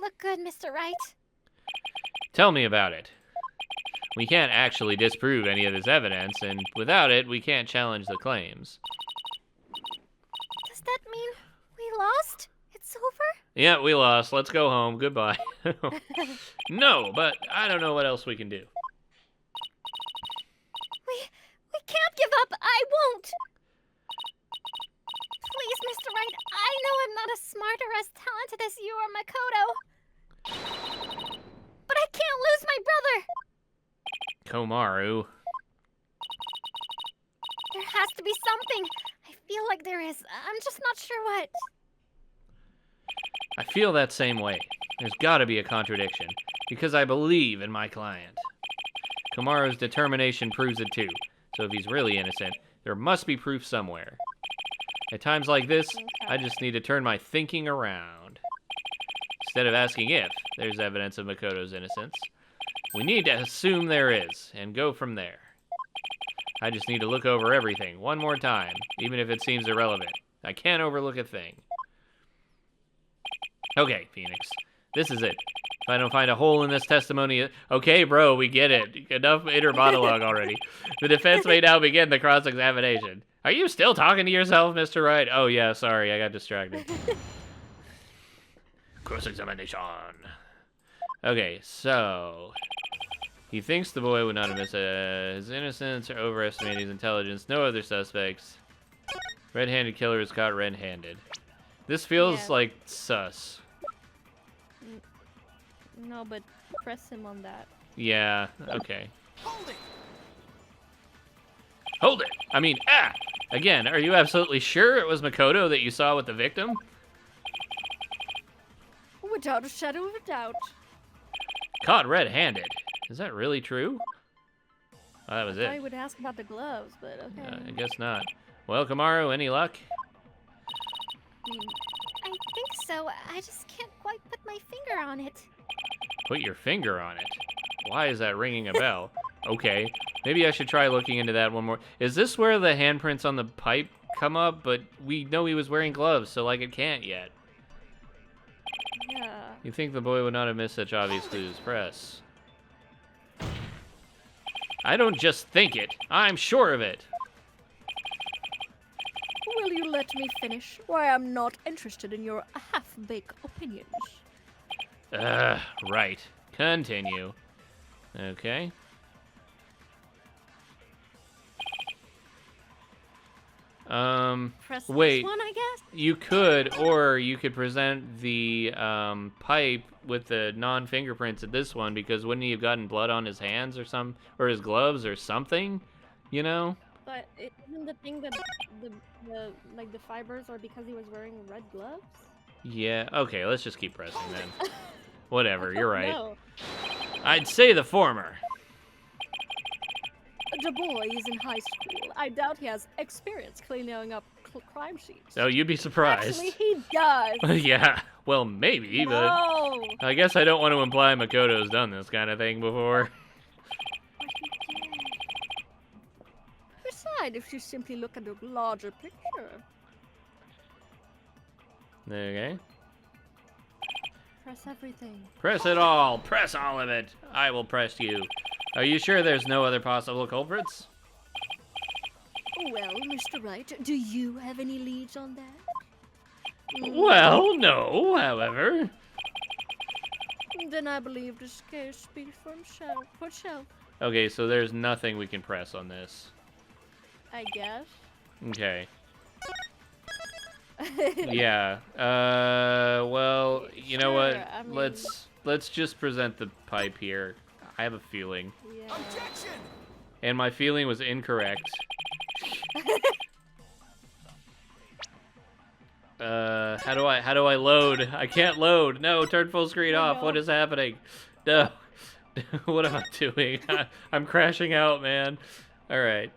look good, Mr. Wright. Tell me about it. We can't actually disprove any of this evidence, and without it, we can't challenge the claims. Does that mean we lost? It's over? Yeah, we lost. Let's go home. Goodbye. No, but I don't know what else we can do. We can't give up. I won't. Please, Mr. Wright, I know I'm not as smart or as talented as you or Makoto. But I can't lose my brother. Komaru. There has to be something. I feel like there is. I'm just not sure what. I feel that same way. There's gotta be a contradiction, because I believe in my client. Komaru's determination proves it too, so if he's really innocent, there must be proof somewhere. At times like this, I just need to turn my thinking around. Instead of asking if there's evidence of Makoto's innocence, we need to assume there is, and go from there. I just need to look over everything one more time, even if it seems irrelevant. I can't overlook a thing. Okay, Phoenix. This is it. If I don't find a hole in this testimony... Okay, bro, we get it. Enough inner monologue already. The defense may now begin the cross-examination. Are you still talking to yourself, Mr. Wright? Oh, yeah, sorry, I got distracted. Cross-examination. Okay, so... He thinks the boy would not have missed his innocence or overestimate his intelligence. No other suspects. Red-handed killer is caught red-handed. This feels like sus. No, but press him on that. Yeah, okay. Hold it! Hold it! I mean, ah! Again, are you absolutely sure it was Makoto that you saw with the victim? Without a shadow of a doubt. Caught red-handed. Is that really true? Oh, that was it. I would ask about the gloves, but okay. I guess not. Well, Komaru, any luck? I think so. I just can't quite put my finger on it. Put your finger on it. Why is that ringing a bell? Okay, maybe I should try looking into that one more. Is this where the handprints on the pipe come up? But we know he was wearing gloves, so like it can't yet. Yeah. You think the boy would not have missed such obvious clues? Press. I don't just think it. I'm sure of it. Will you let me finish? Why, I'm not interested in your half-baked opinions. Right. Continue. Okay. Press wait. this one, I guess? You could, or you could present the pipe with the non-fingerprints at this one, because wouldn't he have gotten blood on his hands or or his gloves or something? You know? But isn't the thing that the fibers are because he was wearing red gloves? Yeah. Okay, let's just keep pressing then. Whatever, you're right. No. I'd say the former. The boy is in high school. I doubt he has experience cleaning up crime scenes. Oh, you'd be surprised. Actually, he does. Yeah, well, maybe, No. but I guess I don't want to imply Makoto's done this kind of thing before. Besides, if you simply look at the larger picture. Okay. Press everything. Press it all. Press all of it. I will press you. Are you sure there's no other possible culprits? Well, Mr. Wright, do you have any leads on that? Well, no, however. Then I believe this case speaks for itself. Okay, so there's nothing we can press on this. I guess. Okay. Yeah. Well, you know what? I mean... Let's just present the pipe here. I have a feeling. Yeah. Objection! And my feeling was incorrect. How do I load? I can't load. No, turn full screen off. No. What is happening? No. What am I doing? I'm crashing out, man. All right.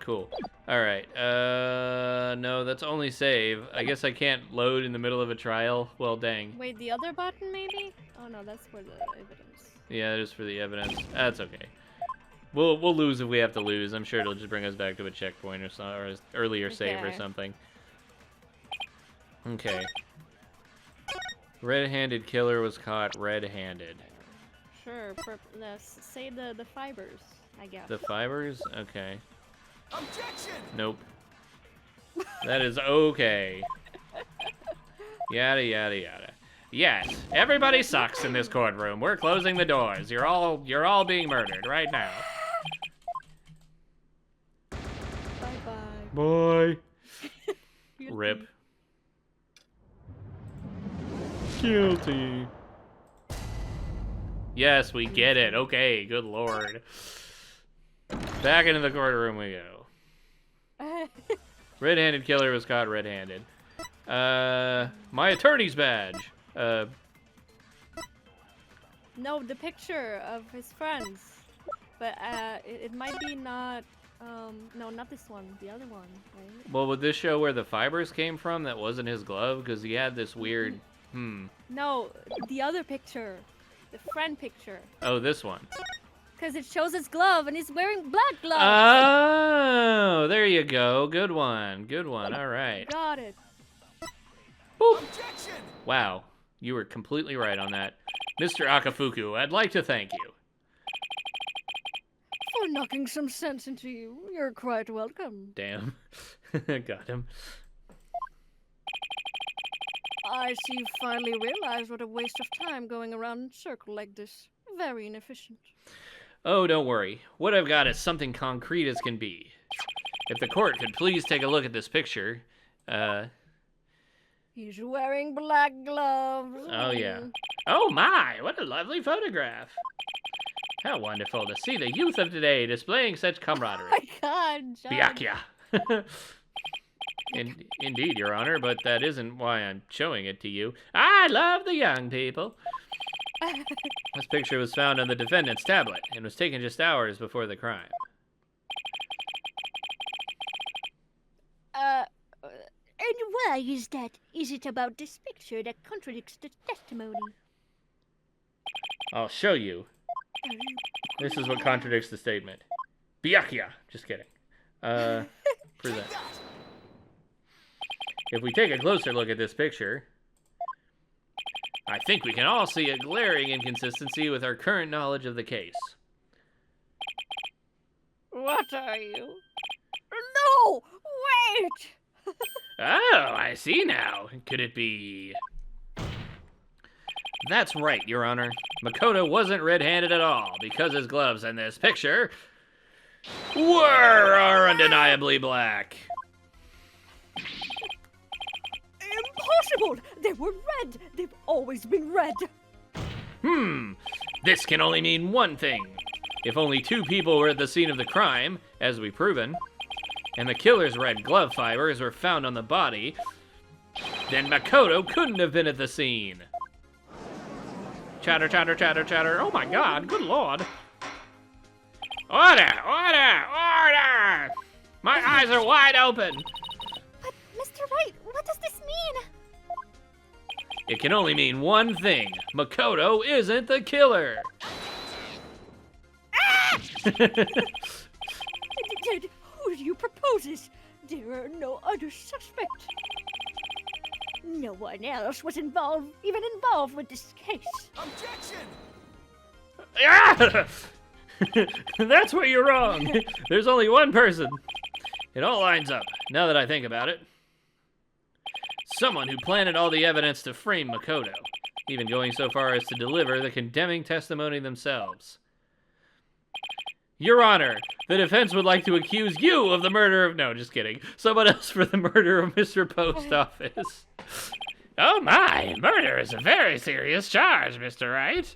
Cool. All right. No, that's only save. I guess I can't load in the middle of a trial. Well, dang. Wait, the other button maybe? Oh no, that's for the evidence. Yeah, it is for the evidence. That's okay. We'll lose if we have to lose. I'm sure it'll just bring us back to a checkpoint or an earlier save or Okay. something. Okay. Red-handed killer was caught red-handed. Sure. Say the fibers, I guess. The fibers? Okay. Objection! Nope. That is okay. Yada, yada, yada. Yes, everybody sucks in this courtroom. We're closing the doors. You're all being murdered right now. Bye-bye. Bye. Rip. Guilty. Yes, we get it. Okay, good lord. Back into the courtroom we go. Red-handed killer was caught red-handed. My attorney's badge. No, the picture of his friends. But it might be not. No, not this one. The other one, right? Well, would this show where the fibers came from? That wasn't his glove, because he had this weird. No, the other picture, the friend picture. Oh, this one. Because it shows his glove, and he's wearing black gloves. Oh, there you go. Good one. Good one. All right. Got it. Boop. Objection! Wow, you were completely right on that. Mr. Akafuku, I'd like to thank you. For knocking some sense into you. You're quite welcome. Damn. Got him. I see you finally realize what a waste of time going around in a circle like this. Very inefficient. Oh, don't worry. What I've got is something concrete as can be. If the court could please take a look at this picture, He's wearing black gloves. Oh, yeah. Oh, my! What a lovely photograph! How wonderful to see the youth of today displaying such camaraderie. Oh my god, John. BYAHKYA! Indeed, Your Honor, but that isn't why I'm showing it to you. I love the young people. This picture was found on the defendant's tablet and was taken just hours before the crime. And why is that? Is it about this picture that contradicts the testimony? I'll show you. This is what contradicts the statement. BYAHKYA! Just kidding. Present. If we take a closer look at this picture, I think we can all see a glaring inconsistency with our current knowledge of the case. What are you? No! Wait! Oh, I see now. Could it be... That's right, Your Honor. Makoto wasn't red-handed at all, because his gloves in this picture are undeniably black. Impossible! They were red! They've always been red! This can only mean one thing. If only two people were at the scene of the crime, as we've proven, and the killer's red glove fibers were found on the body, then Makoto couldn't have been at the scene. Chatter, chatter, chatter, chatter. Oh my god, good lord. Order! Order! Order! My eyes are wide open! But, Mr. Wright, what does this mean? It can only mean one thing. Makoto isn't the killer. Who do you propose this? There are no other suspects. No one else was even involved with this case. Objection! Ah! That's where you're wrong. There's only one person. It all lines up, now that I think about it. Someone who planted all the evidence to frame Makoto, even going so far as to deliver the condemning testimony themselves. Your Honor, the defense would like to accuse you of the murder of... No, just kidding. Someone else for the murder of Mr. Post Office. Oh my, murder is a very serious charge, Mr. Wright.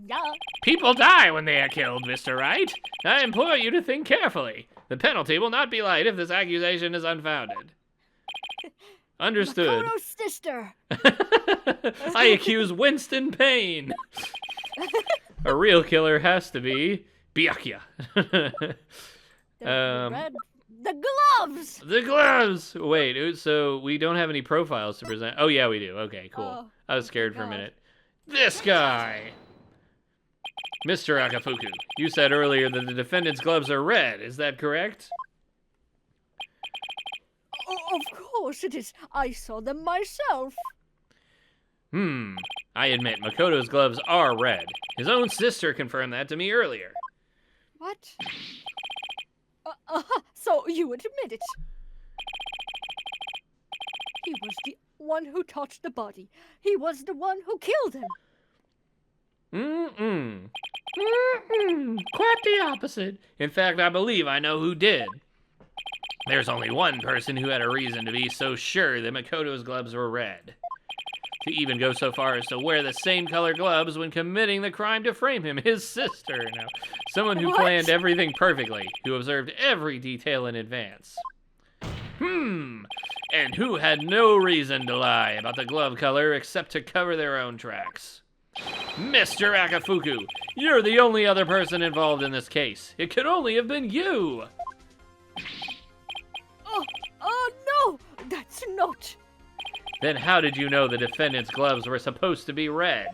Yeah. People die when they are killed, Mr. Wright. I implore you to think carefully. The penalty will not be light if this accusation is unfounded. Understood. Makoto's sister. I accuse Winston Payne. A real killer has to be BYAHKYA. The gloves! The gloves! Wait, so we don't have any profiles to present. Oh, yeah, we do. Okay, cool. Oh, I was scared for a God. minute. This guy! Mr. Akafuku, you said earlier that the defendant's gloves are red. Is that correct? Of course it is. I saw them myself. I admit, Makoto's gloves are red. His own sister confirmed that to me earlier. What? So you admit it. He was the one who touched the body. He was the one who killed him. Quite the opposite. In fact, I believe I know who did. There's only one person who had a reason to be so sure that Makoto's gloves were red. To even go so far as to wear the same color gloves when committing the crime to frame him, his sister. Now, someone who planned everything perfectly, who observed every detail in advance. And who had no reason to lie about the glove color except to cover their own tracks. Mr. Akafuku, you're the only other person involved in this case. It could only have been you. Oh no, that's not. Then how did you know the defendant's gloves were supposed to be red?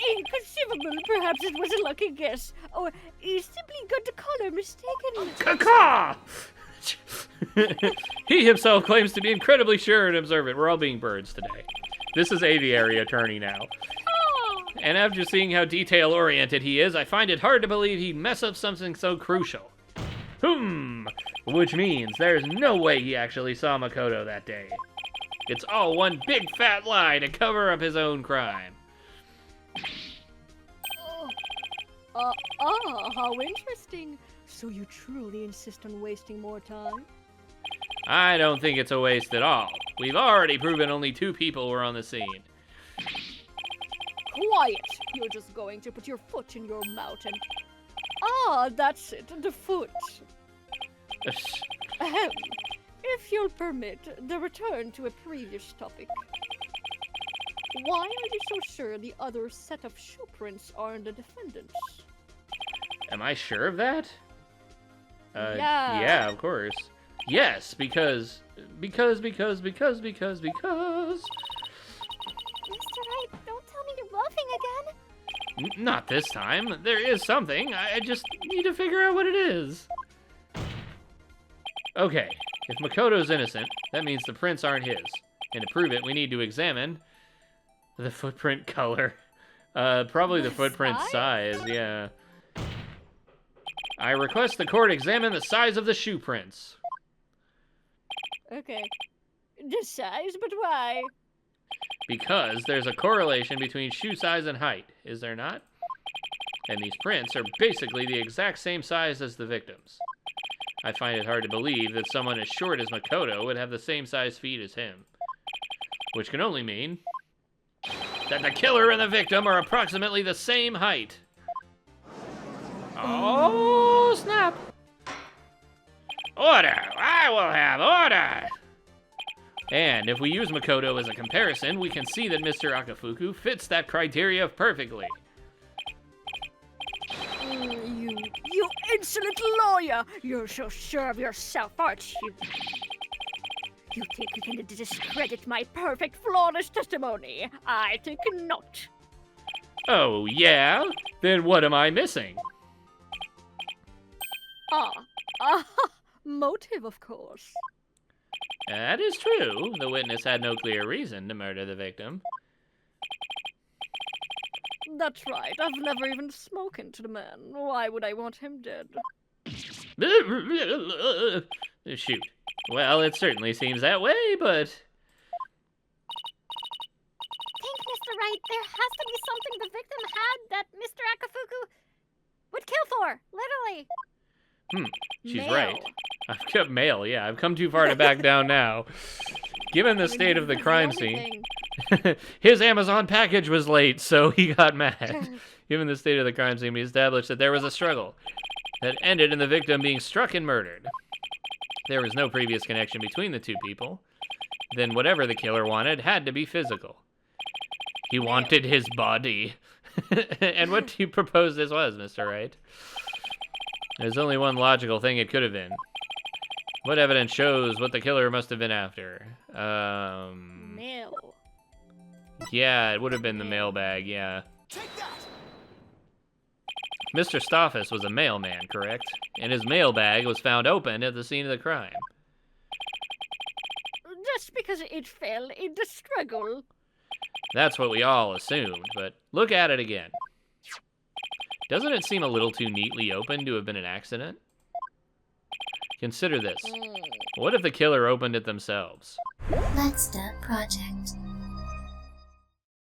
Inconceivable. Perhaps it was a lucky guess. Or he simply got the color mistaken. Caw! He himself claims to be incredibly sure and observant. We're all being birds today. This is Aviary Attorney now. And after seeing how detail-oriented he is, I find it hard to believe he'd mess up something so crucial. Which means there's no way he actually saw Makoto that day. It's all one big fat lie to cover up his own crime. How interesting. So you truly insist on wasting more time? I don't think it's a waste at all. We've already proven only 2 people were on the scene. Quiet! You're just going to put your foot in your mouth and... that's it, the foot. Ahem. If you'll permit, the return to a previous topic. Why are you so sure the other set of shoe prints aren't the defendants? Am I sure of that? Yeah. Yeah, of course. Yes, because... Mr. Wright, don't tell me you're bluffing again. Not this time. There is something. I just need to figure out what it is. Okay, if Makoto's innocent, that means the prints aren't his. And to prove it, we need to examine the footprint color. Probably the footprint size, yeah. I request the court examine the size of the shoe prints. Okay. The size, but why? Because there's a correlation between shoe size and height, is there not? And these prints are basically the exact same size as the victims. I find it hard to believe that someone as short as Makoto would have the same size feet as him. Which can only mean that the killer and the victim are approximately the same height. Oh, snap! Order! I will have order! And if we use Makoto as a comparison, we can see that Mr. Akafuku fits that criteria perfectly. You insolent lawyer! You're so sure of yourself, aren't you? You think you can discredit my perfect, flawless testimony? I think not. Oh, yeah? Then what am I missing? Motive, of course. That is true. The witness had no clear reason to murder the victim. That's right. I've never even spoken to the man. Why would I want him dead? Shoot. Well, it certainly seems that way, but... Think, Mr. Wright, there has to be something the victim had that Mr. Akafuku would kill for, literally. She's Mail. right. I've come mail, yeah. I've come too far to back down now. Given the state of the crime scene, his Amazon package was late, so he got mad. Given the state of the crime scene, we established that there was a struggle that ended in the victim being struck and murdered. There was no previous connection between the 2 people. Then whatever the killer wanted had to be physical. He wanted his body. And what do you propose this was, Mr. Wright? There's only one logical thing it could have been. What evidence shows what the killer must have been after? Mail. Yeah, it would have been the mailbag, yeah. Take that! Mr. Staffus was a mailman, correct? And his mailbag was found open at the scene of the crime. because it fell in the struggle. That's what we all assumed, but look at it again. Doesn't it seem a little too neatly open to have been an accident? Consider this. What if the killer opened it themselves? Let's start project.